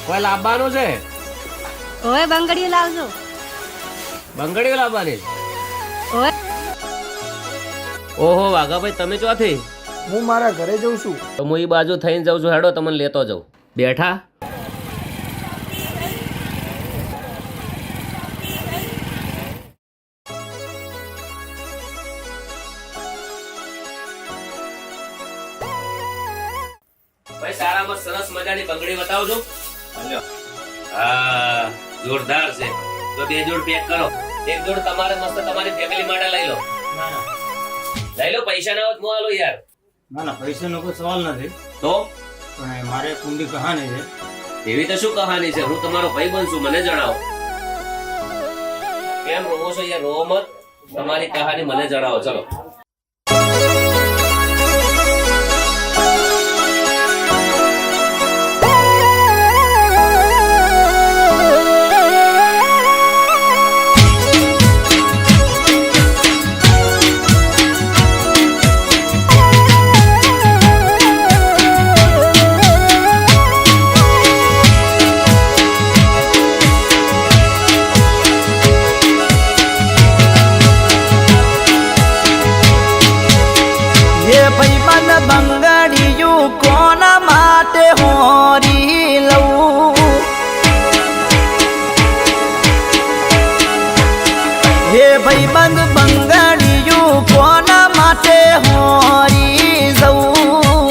કોઈ લાવવાનું છે? ઓય બંગડીઓ લાવજો. બંગડીઓ લાવવાની? ઓય ઓહો વાઘાભાઈ, તમે ચોથી? હું મારા ઘરે જઉં છું. તો હું એ બાજુ થઈને જાઉં છું. હેડો, તમને લેતો જાઉં. બેઠા ભાઈ, સારામાં સરસ મજાની બંગડી બતાવજો. હા, જોરદાર છે. તો 2 જોડ પેક કરો. 1 જોડ તમારે મસ્ત તમારી ફેમિલી માટે લઈ લો. લઈ લો, પૈસા ના હોત હું આલો યાર. ના પૈસાનો કોઈ સવાલ નથી, તો પણ મારે કુંડી કહાની છે. એવી તો શું કહાની છે? હું તમારો ભાઈ બનશું, મને જણાવો. કેમ રોવો છો યાર? રોવો મત. તમારી કહાની મને જણાવો. ચલો. બંગડીયું કોના માટે હોરી લઉં? હે ભાઈબંધ, બંગડીયું કોના માટે હોરી જવું?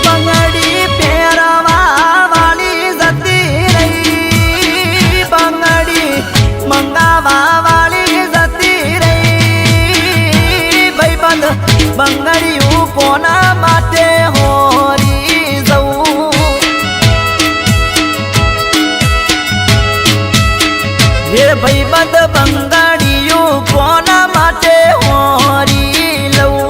બંગડી પહેરવા વાળી જતી રહી, બંગડી મંગાવા વાળી જતી રહી. બંગડીયું કોના માટે હોરી જવું? હે ભાઈબંધ, બંગડીયું કોના માટે હોરી લઉં?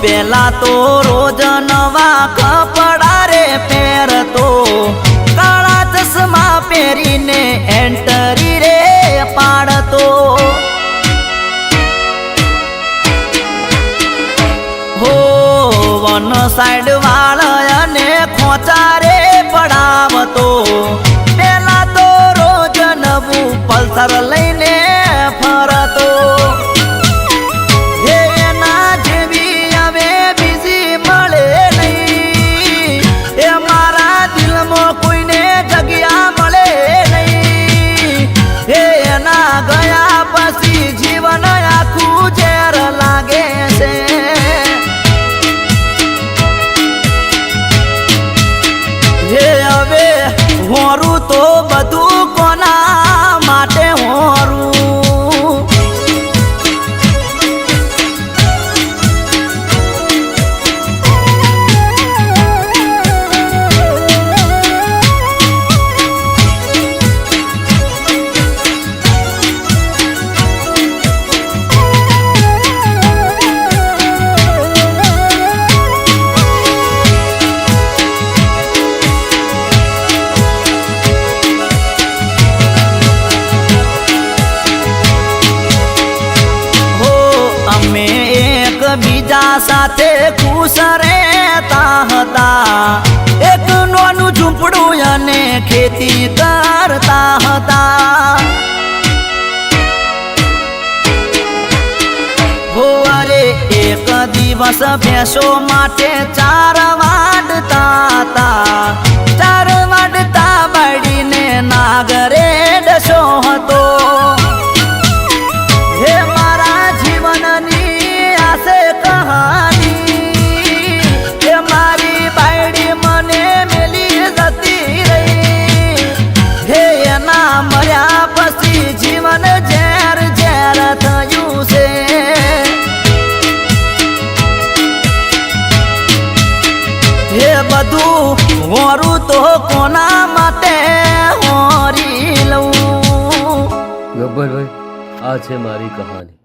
પેલા તો રોજ નવા કપડા રે પહેરતો, કાળા ચશ્મા પહેરીને એન્ટરી રે પાડતો. હો વન સાઈડ વાળને ખોચા રે પડાવતો. પેલા તો રોજ નવું પલ્સર લઈને ફરતો. ગયા પછી જીવન આખું ઝેર લાગે છે. હે હવે હોરું તો બધું કોના માટે હોરું? બીજા સાથે ખુશ રહેતા હતા, એક નાનું ઝૂંપડું અને ખેતી કરતા હતા. હો અરે એક દિવસ ભેંસો માટે ચાર વાડતા હતા. ચાર વાડતા બાળીને નાગરે ડસો હતો. હે મારા જીવનની કહાની, એ મારી બાયડી મને મેલી જતી રહી. હે એના મર્યા પછી જીવન ઝેર ઝેર થયું છે. હે બધું હોરું તો કોના માટે હોરી લઉં. ગબ્બરભાઈ, આ છે મારી કહાની.